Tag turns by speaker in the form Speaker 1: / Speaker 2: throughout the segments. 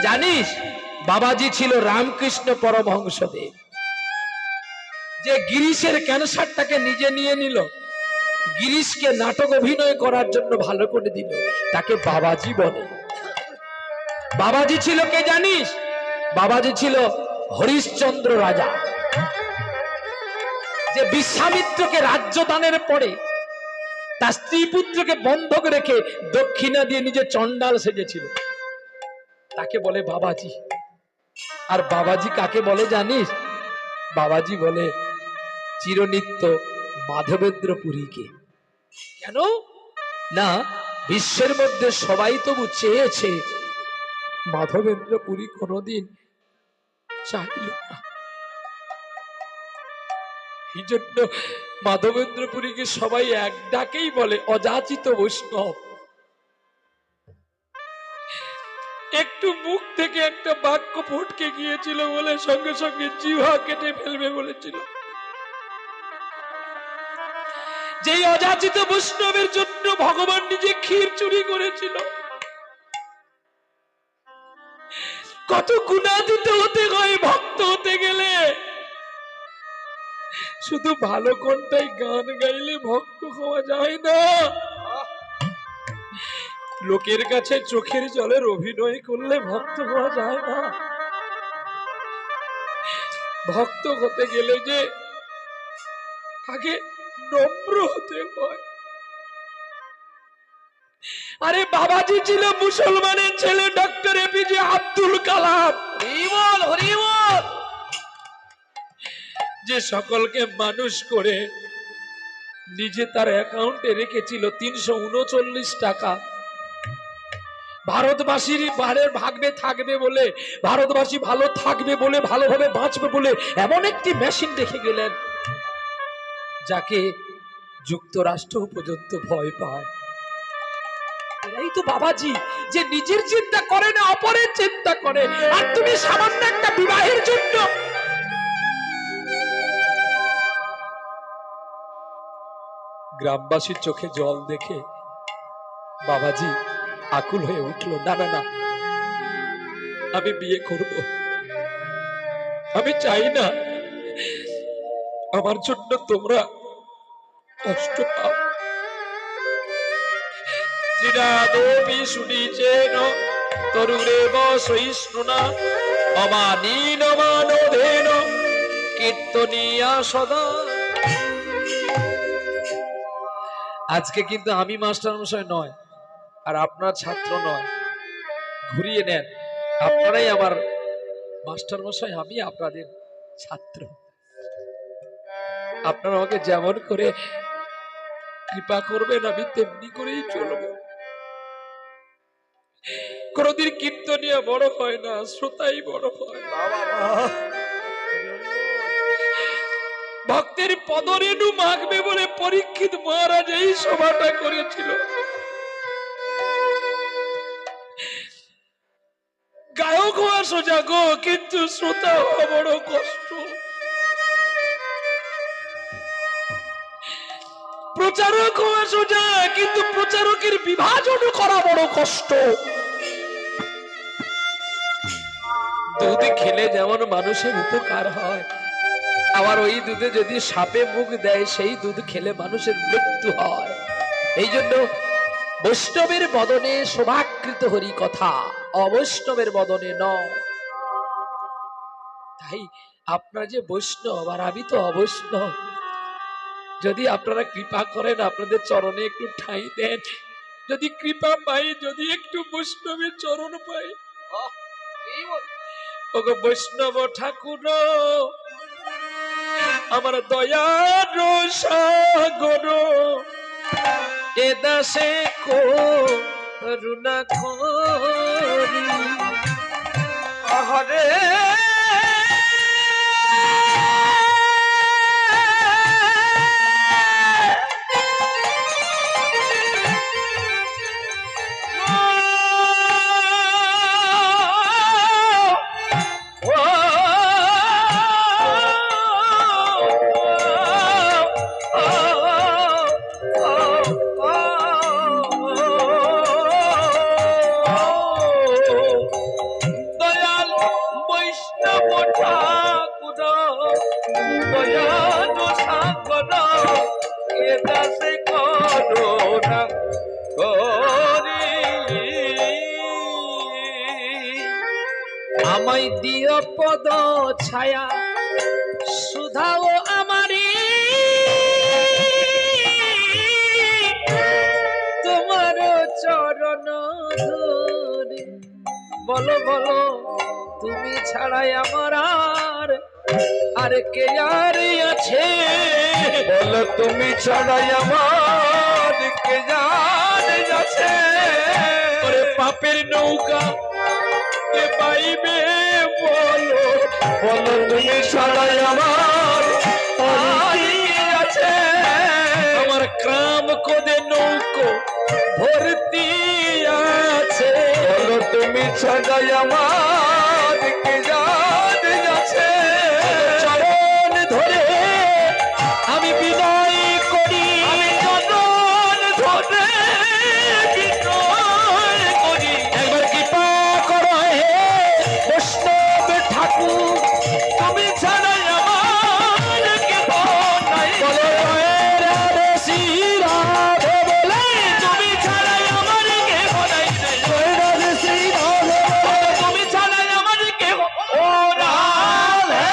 Speaker 1: জানিস বাবাজি ছিল রামকৃষ্ণ পরমহংসদেব, যে গিরিশের ক্যান্সারটাকে নিজে নিয়ে নিল, গিরিশকে নাটক অভিনয় করার জন্য ভালো করে দিল, তাকে বাবাজি বলে। বাবাজি ছিল কে জানিস? বাবাজি ছিল হরিশ্চন্দ্র রাজা, যে বিশ্বামিত্রকে রাজ্য দানের পরে তার স্ত্রী পুত্রকে বন্ধক রেখে দক্ষিণা দিয়ে নিজে চন্ডাল সেজেছিল, তাকে বলে বাবাজি। আর বাবাজি কাকে বলে জানিস? বাবাজি বলে চিরনিত্য মাধবেন্দ্র পুরীকে। কেন না, বিশ্বের মধ্যে সবাই তবু চেয়েছে, মাধবেন্দ্র পুরী কোনদিন চাইল না। এই জন্য মাধবেন্দ্র পুরীকে সবাই এক ডাকেই বলে অযাচিত বৈষ্ণব। একটু মুখ থেকে একটা বাক্য ফটকে গিয়েছিল বলে সঙ্গে সঙ্গে জিহ্বা কেটে ফেলবে বলেছিল। যেই অযাচিত বৈষ্ণবের জন্য ভগবান নিজে ক্ষীর চুরি করেছিল। কত গুণাতীত হতে হয় ভক্ত হতে গেলে। শুধু ভালো কণ্ঠায় গান গাইলে ভক্ত হওয়া যায় না। লোকের কাছে চোখের জলের অভিনয় করলে ভক্ত হওয়া যায় না। ভক্ত হতে গেলে যে আগে নম্র হতে হয়। আরে বাবাজি ছিল মুসলমানের ছেলে ডক্টর এপিজে আব্দুল কালাম, হরিবল হরিবল, যে সকলকে মানুষ করে নিজে তার অ্যাকাউন্টে রেখেছিল 339 টাকা। ভারতবাসীর বাড়ির ভাগবে থাকবে বলে, ভারতবাসী ভালো থাকবে বলে, ভালোভাবে বাঁচবে বলে এমন একটি মেশিন রেখে গেলেন যাকে যুক্তরাষ্ট্র পর্যন্ত ভয় পায়। এরাই তো বাবাজি, যে নিজের চিন্তা করে না, অপরের চিন্তা করে। আর তুমি সামান্য একটা বিবাহের জন্য গ্রামবাসীর চোখে জল দেখে বাবাজি আকুল হয়ে উঠল, না না না, আমি বিয়ে করব। আমি চাই না আমার জন্য তোমরা কষ্ট পাও। ত্রিনাদোপি শুনিছেন তরুরেব সহিষ্ণুনা অমানীন মানধেন কীর্তনিয়া সদা। আজকে কিন্তু আমি মাস্টার মশাই নয়, আর আপনার ছাত্র নয়। ঘুরিয়ে নেন, আপনারাই আমার মাস্টার মশাই, আমি আপনাদের ছাত্র। আপনারা আমাকে যেমন করে কৃপা করবেন আমি তেমনি করেই চলব। কোনদিন কীর্তনিয়া বড় হয় না, শ্রোতাই বড় হয়। ভক্তের পদরেণু মাখবে বলে পরীক্ষিত মহারাজ এই সভাটা করেছিল। গায়ক হওয়া সোজা গো, কিন্তু শ্রোতা হওয়া বড় কষ্ট। প্রচারক হওয়া সোজা, কিন্তু প্রচারকের বিভাজন করা বড় কষ্ট। দুধ খেলে যেমন মানুষের উপকার হয়, আবার ওই দুধে যদি সাপে মুখ দেয় সেই দুধ খেলে মানুষের মৃত্যু হয়। এই জন্য বৈষ্ণবের বদনে শোভাকৃত হরি কথা, অবৈষ্ণবের বদনে নয়। তাই আপনারা যে বৈষ্ণব আর আমি তো অবৈষ্ণব, যদি আপনারা কৃপা করেন, আপনাদের চরণে একটু ঠাঁই দেন, যদি কৃপা পাই, যদি একটু বৈষ্ণবের চরণ পাই, ওগো বৈষ্ণব ঠাকুর আমার দয়ার সাগর, এ দাসে করুণা করি হরে। আমায় দিও পদ ছায়া সুধাও আমারে তোমার চরণ ধরে বলো বলো তুমি ছাড়াই আমার আর কে আর আছে
Speaker 2: বলো তুমি ছাড়াই আমার কে জানে আছে
Speaker 1: ওরে পাপের নৌকা কে পাইবে বলো
Speaker 2: বলো তুমি ছাড়াই আমার আর কে আছে
Speaker 1: আমার গ্রাম কোদে নৌকো ভর্তি আছে
Speaker 2: বলো তুমি ছাড়াই আমার কে জানে আছে
Speaker 1: চরণ ধরে আমি বিনয় করি
Speaker 2: আমি চরণ ধরে বিনয় করি
Speaker 1: একবার কৃপা করো হে বৈষ্ণব ঠাকুর
Speaker 2: তুমি ছাড়াই আমার কে নাই
Speaker 1: বলো জয় রাধে শ্রী রাধে বলে
Speaker 2: তুমি ছাড়াই আমার কে নাই
Speaker 1: জয় রাধে শ্রী রাধে বলে
Speaker 2: তুমি ছাড়াই আমার কে ও রাধে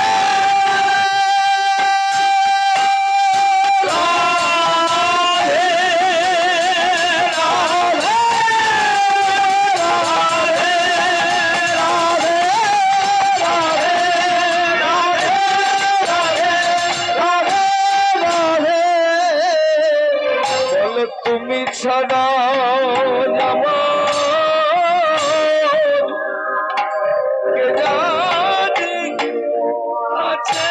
Speaker 2: বলো তুমি ছাড়া কে জানে আছে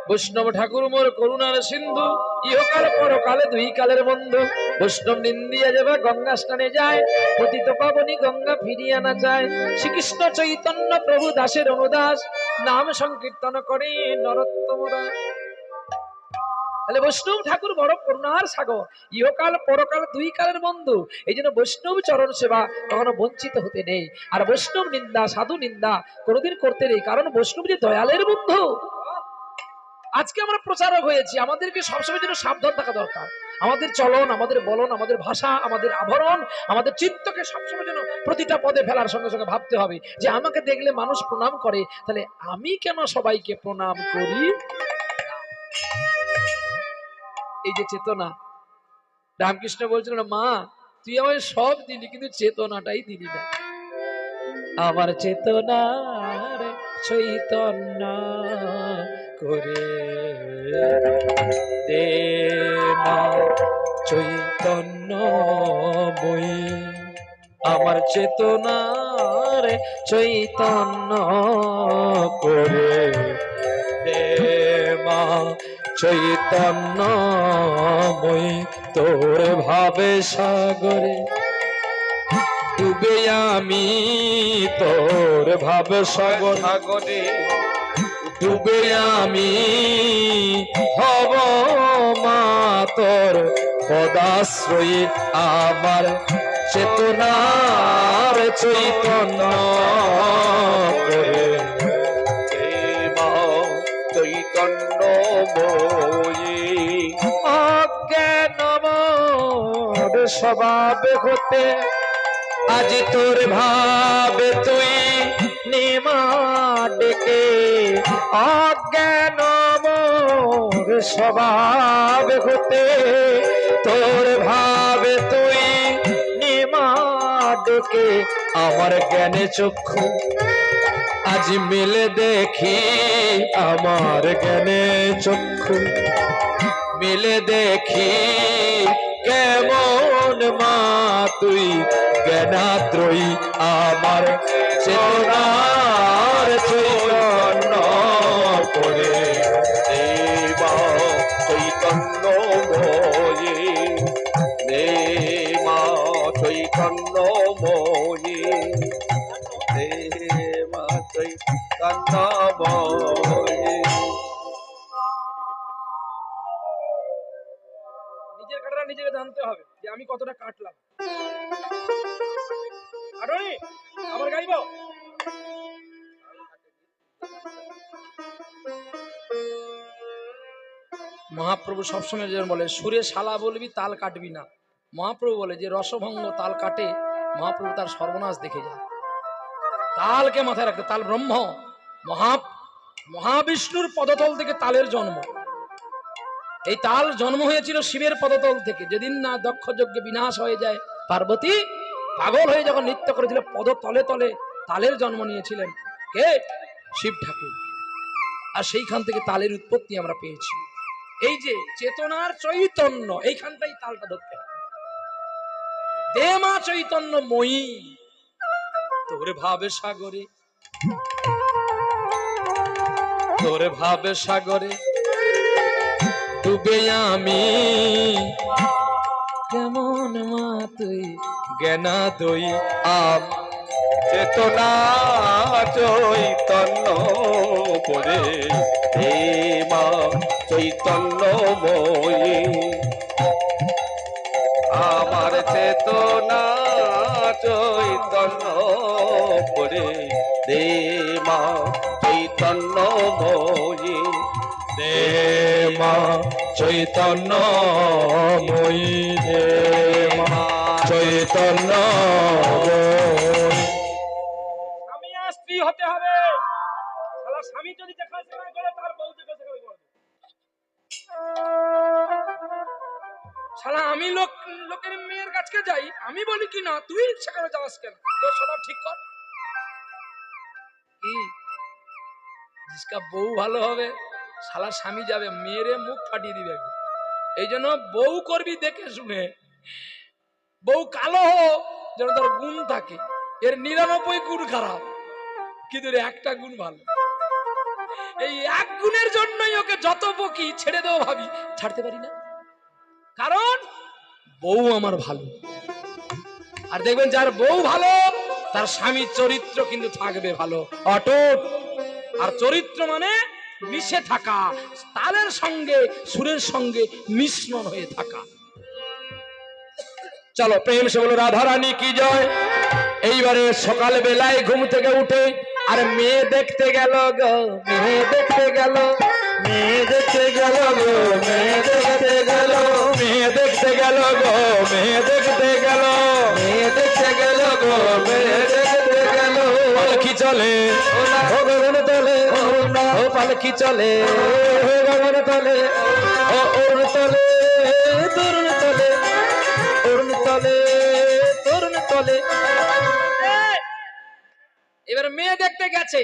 Speaker 1: বৈষ্ণব ঠাকুর মোর করুণার সিন্ধু ইহকাল পরকালে দুই কালের বন্ধু বৈষ্ণব নিন্দিয়া যাবে গঙ্গা স্নানে যায় পতিত পাবনী গঙ্গা ফিরিয়ে আনা যায় শ্রীকৃষ্ণ চৈতন্য প্রভু দাসের অনুদাস নাম সংকীর্তন করে নরোত্তমরা তাহলে বৈষ্ণব ঠাকুর বড় করুণার সাগর ইহকাল পরকাল দুই কালের বন্ধু এই জন্য বৈষ্ণব চরণ সেবা কখনো বঞ্চিত হতে নেই আর বৈষ্ণব নিন্দা সাধু নিন্দা কোনোদিন করতে নেই কারণ বৈষ্ণব যে দয়ালের বন্ধু আজকে আমরা প্রচারক হয়েছি আমাদেরকে সবসময় যেন সাবধান থাকা দরকার আমাদের চলন আমাদের বলন আমাদের ভাষা আমাদের আভরণ আমাদের চিত্তকে সবসময় যেন প্রতিটা পদে ফেলার সঙ্গে সঙ্গে ভাবতে হবে যে আমাকে দেখলে মানুষ প্রণাম করে তাহলে আমি কেন সবাইকে প্রণাম করি এই যে চেতনা রামকৃষ্ণ বলছিল না মা তুই আমায় সব দিলি কিন্তু চেতনাটাই দিলি না আমার চেতনার চৈতন্য করে দে মা চৈতন্যময়ী আমার চেতনার চৈতন্য করে দে মা চৈতন্যময়ী তোর ভাবে সাগরে ডুবে আমি তোর ভাবে সাগরে ডুবে আমি হব মা তোর পদাশ্রয়ী আমার চেতনার চৈতন্য করে
Speaker 2: চৈতন্যময়ী
Speaker 1: অজ্ঞান মোর স্বভাবে হতে আজ তোর ভাবে তুই নেমা ডেকে অজ্ঞান মোর স্বভাব হতে তোর ভাবে তুই নেমা ডেকে আমার জ্ঞানে চক্ষু আজ মিলে দেখি আমার জ্ঞানে চক্ষু মিলে দেখি কেমন মা তুই জ্ঞানাদ্রয়ী আমার চেতনার চৈতন্য করে
Speaker 2: দেবা চৈতন্যময়ী দেবা চৈতন্যময়ী দেবা চৈতন্যময়ী
Speaker 1: নিজের কাটাটা নিজেকে জানতে হবে যে আমি কতটা কাটলাম আরোই আবার গাইব মহাপ্রভু সবসময় যেন বলে সুরে শালা বলবি তাল কাটবি না। মহাপ্রভু বলে যে রসভঙ্গ তাল কাটে, মহাপ্রভু তার সর্বনাশ দেখে যায়। তালকে মাথায় রাখতে, তাল ব্রহ্ম, মহাবিষ্ণুর পদতল থেকে তালের জন্ম। এই তাল জন্ম হয়েছিল শিবের পদতল থেকে। যেদিন না দক্ষ যজ্ঞে বিনাশ হয়ে যায়, পার্বতী পাগল হয়ে যখন নৃত্য করেছিল, পদতলে তলে তালের জন্ম নিয়েছিলেন কে? শিব ঠাকুর। আর সেইখান থেকে তালের উৎপত্তি আমরা পেয়েছি। এই যে চেতনার চৈতন্য, এইখানটাই তালটা ধরতে হবে। দে মা চৈতন্যময়ী তোর ভাবে সাগরে, তোর ভাবে সাগরে ডুবে আমি, কেমন মা তুই জ্ঞানা দই আম।
Speaker 2: চেতনা চৈতন্য পরে হে মা চৈতন্যময়ী, আমার চেতনা চৈতন্য পরে দে মা চৈতন্যময়ী,
Speaker 1: দে মা চৈতন্যময়ী, দে মা চৈতন্যময়ী।
Speaker 3: স্বামী আর স্ত্রী হতে হবে। শালা স্বামী যদি দেখাশোনা করে, তার বউ দেখাশোনা করবে।
Speaker 1: শালা আমি লোকের মেয়ের কাছে যাই, আমি বলি কি না তুই সেখানে যাস কেন? তোর স্বভাব ঠিক কর। কি জিসকা বউ ভালো হবে, শালা স্বামী যাবে মেয়েরে মুখ ফাটিয়ে দিবে। এই জন্য বউ করবি দেখে শুনে। বউ কালো হোক যেন তার গুণ থাকে। এর 99 গুণ খারাপ, কিন্তু এর একটা গুণ ভালো। এই এক গুণের জন্যই ওকে যত বকি ছেড়ে দেবো ভাবি, ছাড়তে পারি না, কারণ বউ আমার ভালো। আর দেখবেন যার বউ ভালো, তার স্বামীর চরিত্র কিন্তু থাকবে ভালো, অটুট। আর চরিত্র মানে মিশে থাকা, তালের সঙ্গে সুরের সঙ্গে মিশ্রণ হয়ে থাকা। চলো প্রেম সে বলো রাধা রানী কি জয়। এইবারে সকাল বেলায় ঘুম থেকে উঠে আর মেয়ে দেখতে গেল গো, মেয়ে দেখতে গেল, মেয়ে দেখতে গেল গো, মেয়ে দেখতে গেল, মেয়ে দেখতে গেল গো, মেয়ে দেখতে গেল, মেয়ে দেখতে গেল গো, মেয়ে দেখতে গেল। পালকি চলে ও গগন তলে, ও পালকি চলে ও গগন তলে, ও অরুণ তলে, তরুণ তলে, অরুণ তলে, তরুণ তলে। এবার মেয়ে দেখতে গেছে,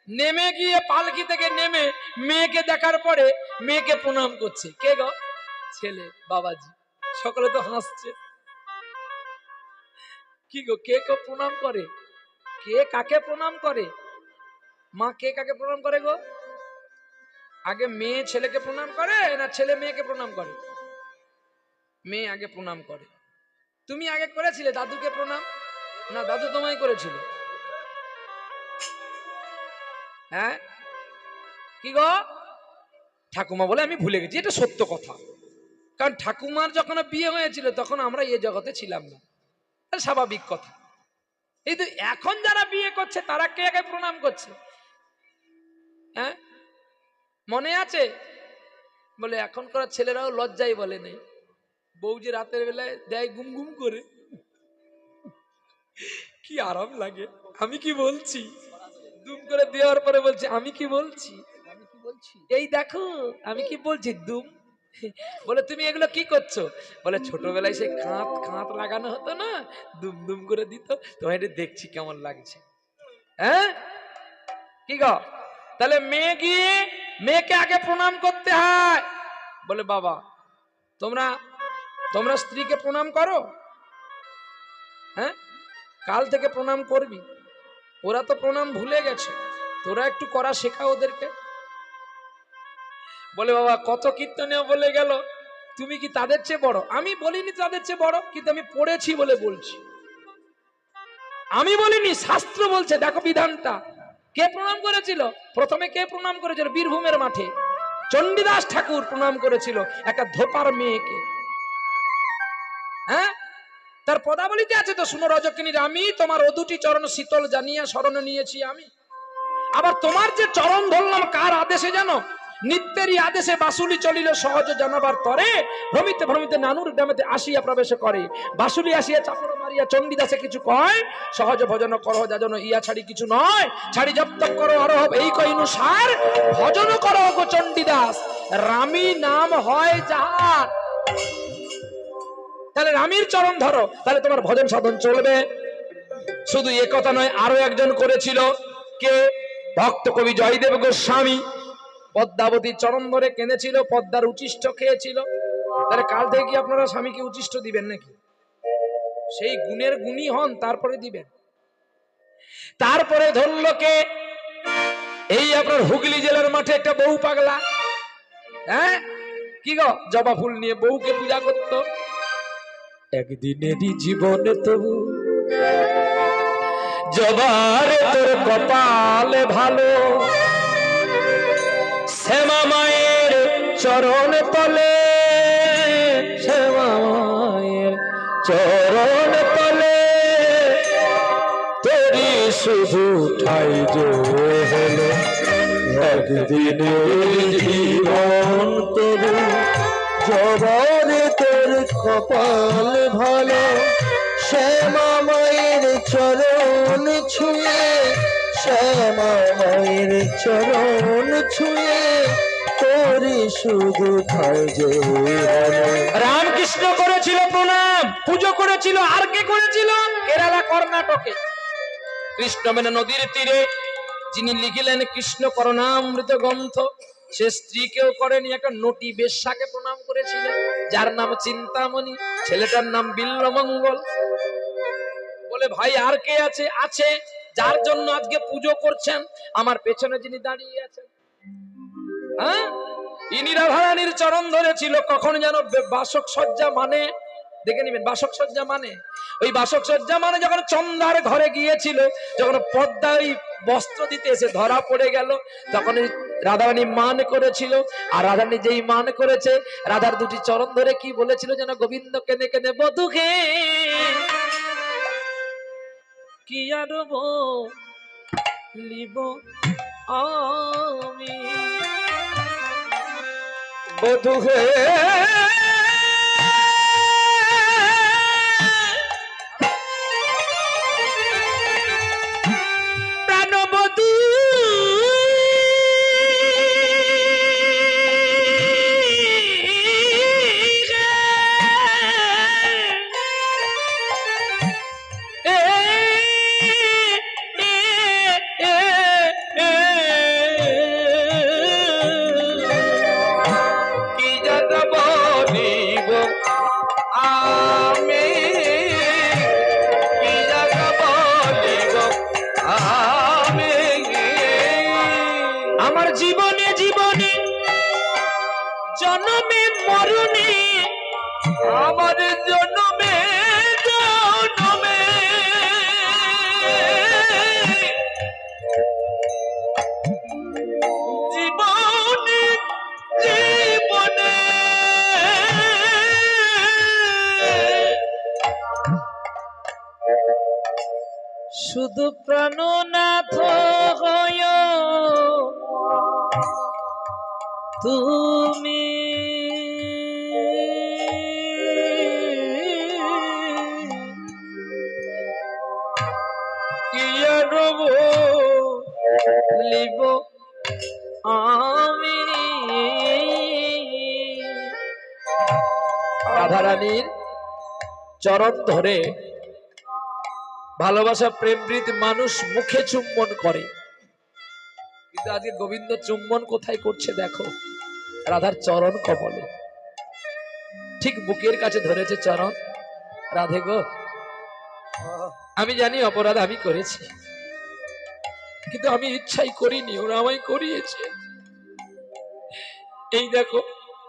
Speaker 1: নেমে গিয়ে পালকি থেকে নেমে মেয়েকে দেখার পরে মেয়েকে প্রণাম করছে। কে গো? ছেলে, বাবাজি। সকলে তো হাসছে। কি গো, কে কে প্রণাম করে? কে কাকে প্রণাম করে? মা কে কাকে প্রণাম করে গো? আগে মেয়ে ছেলেকে প্রণাম করে না ছেলে মেয়েকে প্রণাম করে? মেয়ে আগে প্রণাম করে। তুমি আগে করেছিলে দাদুকে প্রণাম, না দাদু তোমায় করেছিল? হ্যাঁ কি গো? ঠাকুমা বলে আমি ভুলে গেছি, এটা সত্য কথা। কারণ ঠাকুমার যখন বিয়ে হয়েছিল তখন আমরা এ জগতে ছিলাম না, স্বাভাবিক কথা। এই তো এখন যারা বিয়ে করছে তারা কে আগে প্রণাম করছে? হ্যাঁ মনে আছে? বলে এখনকার ছেলেরাও লজ্জাই বলে নেই। বউ যে রাতের বেলায় দেয় গুম গুম করে, কি আরাম লাগে। আমি কি বলছি, দুম করে দেওয়ার পরে বলছে আমি কি বলছি, আমি কি বলছি, এই দেখো আমি কি বলছি দুম। বলে তুমি এগুলো কি করছো? বলে ছোটবেলায় সে কাঁত কাঁত লাগানো হতো না, দুম দুম করে দিত, তোমায় এটা দেখছি কেমন লাগছে। হ্যাঁ কি গো? তাহলে মেয়ে গিয়ে মেয়েকে আগে প্রণাম করতে হয়। বলে বাবা তোমরা তোমরা স্ত্রীকে প্রণাম করো? হ্যাঁ কাল থেকে প্রণাম করবি। ওরা তো প্রণাম ভুলে গেছে, তোরা একটু করা শেখা ওদেরকে। বলে বাবা কত কীর্তনীয় বলে গেল, তুমি কি তাদের চেয়ে বড়? আমি বলিনি তাদের চেয়ে বড়, কিন্তু আমি পড়েছি বলে বলছি। আমি বলিনি, শাস্ত্র বলছে, দেখো বিধানটা। কে প্রণাম করেছিল? প্রথমে কে প্রণাম করেছিল? বীরভূমের মাঠে চণ্ডীদাস ঠাকুর প্রণাম করেছিল একটা ধোপার মেয়েকে। হ্যাঁ তার পদাবলিতে আছে তো, শুনো রজকিনীর আমি তোমার ও দুটি চরণ শীতল জানিয়া শরণ নিয়েছি আমি। আবার তোমার যে চরণ ধরলাম কার আদেশে জানো? নিত্যেরই আদেশে বাসুলি চলিল সহজ জানাবার তরে, ভ্রমিতে ভ্রমিতে নানুর গ্রামেতে আসিয়া প্রবেশ করে। বাসুলি আসিয়া চাপড় মারিয়া চণ্ডীদাসে কিছু কয়, সহজ ভজন করো যাজন ইয়া ছাড়ি কিছু নয়, ছাড়ি জপ তপ করো আরোহ এই কইনুসার, ভজন করো গো চণ্ডীদাস, রামী নাম হয় যাহার। তাহলে রামীর চরণ ধরো, তাহলে তোমার ভজন সাধন চলবে। শুধু এ কথা নয়, আরো একজন করেছিল, কে? ভক্ত কবি জয়দেব গোস্বামী পদ্মাবতীর চরণ ধরে কেঁদেছিল, পদ্মার উচিষ্ট খেয়েছিল। তাহলে কাল থেকে কি আপনারা স্বামীকে উচিষ্ট দিবেন নাকি? সেই গুণের গুণী হন, তারপরে দিবেন। তারপরে ধরল কে? এই আপনার হুগলি জেলার মাঠে একটা বউ পাগলা, হ্যাঁ কি গো, জবা ফুল নিয়ে বউকে পূজা করতো। একদিনেরই জীবনে তবু জবার তোর কপালে ভালো, শ্যামা মায়ের চরণ তলে, শ্যামা মায়ের চরণ তলে তোরি শুধু ঠাই যে হলো, একদিনের জীবন তবু
Speaker 4: জবার তোর কপাল ভালো, শ্যামা মায়ের চরণ ছুঁয়ে, শ্যামা মায়ের চরণ ছুঁয়ে তোরি শুধু ঠাই যে হলো।
Speaker 1: রামকৃষ্ণ করেছিল প্রণাম, পুজো করেছিল, আর কে করেছিল? কেরালা কর্ণাটকে কৃষ্ণবেনা নদীর তীরে যিনি লিখিলেন কৃষ্ণ করণামৃত গ্রন্থ, সে স্ত্রীকেও করেনি, একটা নটি বেশ্যাকে প্রণাম করেছিল, যার নাম চিন্তামণি, ছেলেটার নাম বিল্লমঙ্গল। বলে ভাই আর কে আছে? আছে, যার জন্য আজকে পুজো করছেন, আমার পেছনে যিনি দাঁড়িয়ে আছেন, হ্যাঁ, ইনি রাধারানীর চরণ ধরেছিল। কখন যেন বাসক সজ্জা মানে, দেখে নিবেন, বাসক সজ্জা মানে ওই বাসক সজ্জা মানে যখন চন্দার ঘরে গিয়েছিল, যখন পদ্মায় বস্ত্র দিতে এসে ধরা পড়ে গেল, তখন রাধারানী মান করেছিল। আর রাধারানী যেই মান করেছে, রাধার দুটি চরণ ধরে কি বলেছিল যেন, গোবিন্দ কেঁদে কেঁদে বধুকে কি আর বলিব আমি, বধু হে প্রাণবধূ, আমার জীবনে জীবনে জন্মে মরণে, আমার জন্মে জন্মে জীবনে জীবনে শুধু প্রাণনাথ হয় তুমি, লিব আমি। রাধারানীর চরণ ধরে ভালোবাসা প্রেমবৃত মানুষ মুখে চুম্বন করে, কিন্তু আজকে গোবিন্দ চুম্বন কোথায় করছে দেখো, রাধার চরণ কমলে, ঠিক বুকের কাছে ধরেছে চরণ। রাধে গো, আমি জানি অপরাধ আমি করেছি, কিন্তু আমি ইচ্ছাই করিনি, ওরা আমায় করিয়েছে। এই দেখো,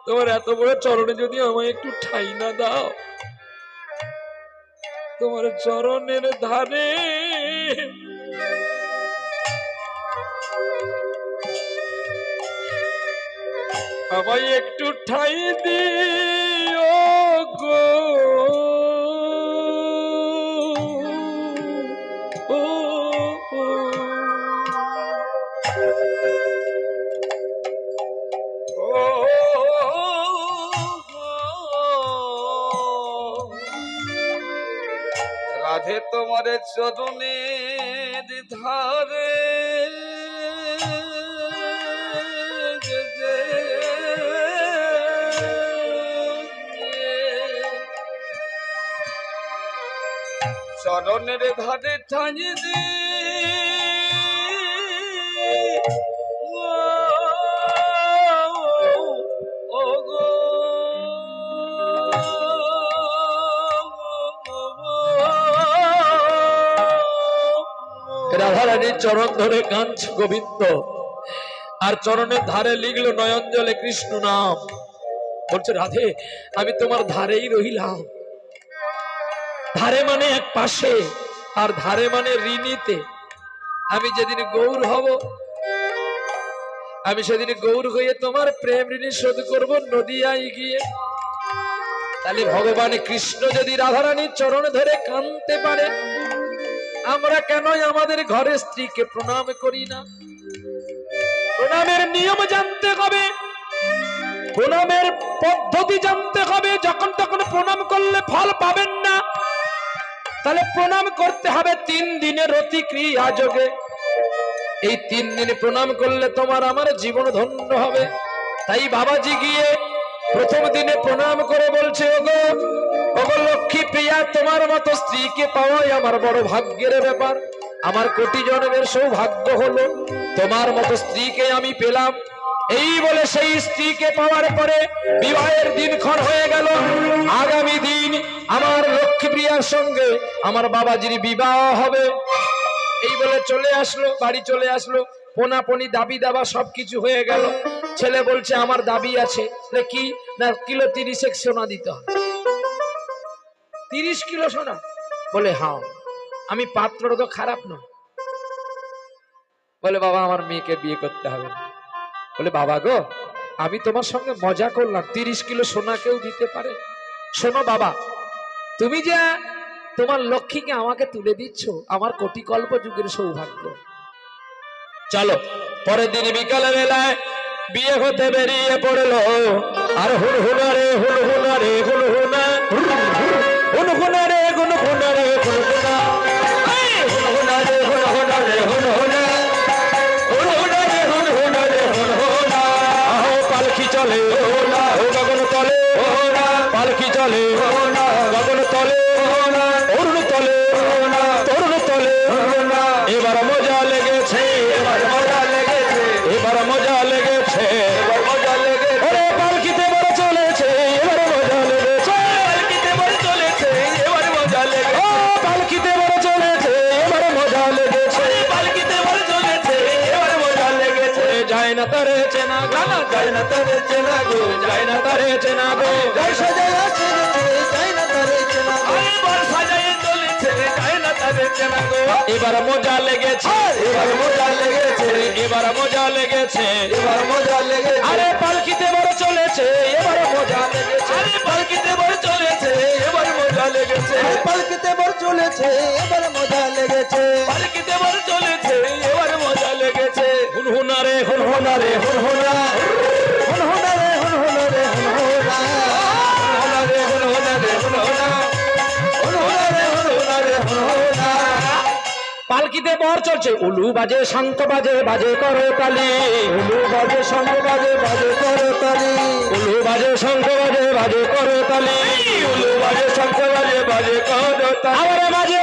Speaker 1: তোমার এত বড় চরণে যদি আমায় একটু ঠাই না দাও, তোমার চরণের ধারে আমায় একটু ঠাই দিও গো, ও, ও।
Speaker 2: রাধে তোমার চরণের ধারে চরণের ধারে ঠাঁই দি ও গো
Speaker 1: রাধারানীর চরণ ধরে কাঁদছে গোবিন্দ, আর চরণের ধারে লিখলো নয়ন জলে কৃষ্ণ নাম। বলছে রাধে আমি তোমার ধারেই রহিলাম। ধারে মানে এক পাশে, আর ধারে মানে ঋণীতে। আমি যেদিন গৌর হব, আমি সেদিন গৌর হয়ে তোমার প্রেম ঋণী শোধ করবো নদিয়ায় গিয়ে। তাহলে ভগবান কৃষ্ণ যদি রাধারানীর চরণ ধরে কাঁদতে পারে, আমরা কেন আমাদের ঘরে স্ত্রীকে প্রণাম করি না? প্রণামের নিয়ম জানতে হবে, প্রণামের পদ্ধতি জানতে হবে। যখন তখন প্রণাম করলে ফল পাবেন না। তাহলে প্রণাম করতে হবে 3 দিনের অতিক্রিয়া যোগে। এই 3 দিনে প্রণাম করলে তোমার আমার জীবন ধন্য হবে। তাই বাবাজি গিয়ে প্রথম দিনে প্রণাম করে বলছে, ওগো ওগো লক্ষ্মী প্রিয়া, তোমার মতো স্ত্রীকে পাওয়াই আমার বড় ভাগ্যের ব্যাপার। আমার কোটি জন্মের সৌভাগ্য হলো তোমার মতো স্ত্রীকে আমি পেলাম। এই বলে সেই স্ত্রীকে পাওয়ার পরে বিবাহের দিনক্ষণ হয়ে গেল। আগামী দিন আমার লক্ষ্মী প্রিয়ার সঙ্গে আমার বাবাজির বিবাহ হবে। এই বলে চলে আসলো, বাড়ি চলে আসলো। পোনাপনি দাবি দাবা সবকিছু হয়ে গেল। ছেলে বলছে আমার দাবি আছে। কি না, কিলো 30 সোনা দিতে হবে। 30 কিলো সোনা? বলে হ্যাঁ। আমি পাত্রটা তো খারাপ নয়। বলে বাবা আমার মেয়েকে বিয়ে করতে হবে না। বলে বাবা গো আমি তোমার সঙ্গে মজা করলাম, 30 কিলো সোনা কেউ দিতে পারে? শোনো বাবা, তুমি যে তোমার লক্ষ্মীকে আমাকে তুলে দিচ্ছ, আমার কোটি কল্প যুগের সৌভাগ্য। চলো। পরের দিন বিকাল বেলায় বিয়ে হতে বেরিয়ে পড়লো। আর হুনহুনা রে হুনহুনা রে হুনহুনা, হুনহুনা রে হুনহুনা রে হুনহুনা, হুনহুনা রে হুনহুনা রে হুনহুনা, হুনহুনা রে হুনহুনা রে হুনহুনা। আহো পালকি চলে ও গগন তলে, পালকি চলে গগন তলে, অরুণ তলে, তরুণ তলে। এবার মজা লেগেছে, এবার মজা লেগেছে, এবার মজা লেগেছে, এবার মজা লেগেছে। ওরে পালকিতে বড় চলেছে, এবার মজা লেগেছে, পালকিতে বড় চলেছে, এবার মজা লেগেছে, ও পালকিতে বড় চলেছে, এবার মজা লেগেছে, পালকিতে বড় চলেছে, এবার মজা লেগেছে। যায় না তারে চেনা গানা, যায় না তারে চেনা গো, যায় না তারে চেনা গো, যায় সাজায় আছে যায় না তারে চেনা গো, এবার সাজায় চলেছে যায় না তারে চেনা গো। এবার মজা লেগেছে, এবার মজা লেগেছে, এবার মজা লেগেছে, এবার মজা লেগেছে। আরে পালকিতে বড় চলেছে, এবার মজা লেগেছে, আরে পালকিতে বড় চলেছে, এবার মজা লেগেছে, পালকিতে বড় চলেছে, এবার মজা লেগেছে, পালকিতে বড় চলেছে, এবার মজা লেগেছে। হুনহুনা রে হুনহুনা রে হুনহুনা, হুনহুনা রে হুনহুনা রে হুনহুনা, হুনহুনা রে হুনহুনা রে হুনহুনা, হুনহুনা রে হুনহুনা রে হুনহুনা। পালকিতে বর চলছে, উলু বাজে শঙ্খ বাজে, বাজে করো তালি, উলু বাজে শঙ্খ বাজে, বাজে করো তালি, উলু বাজে শঙ্খ বাজে, বাজে করো তালি, উলু বাজে শঙ্খ বাজে, বাজে করো তালি। আবার বাজে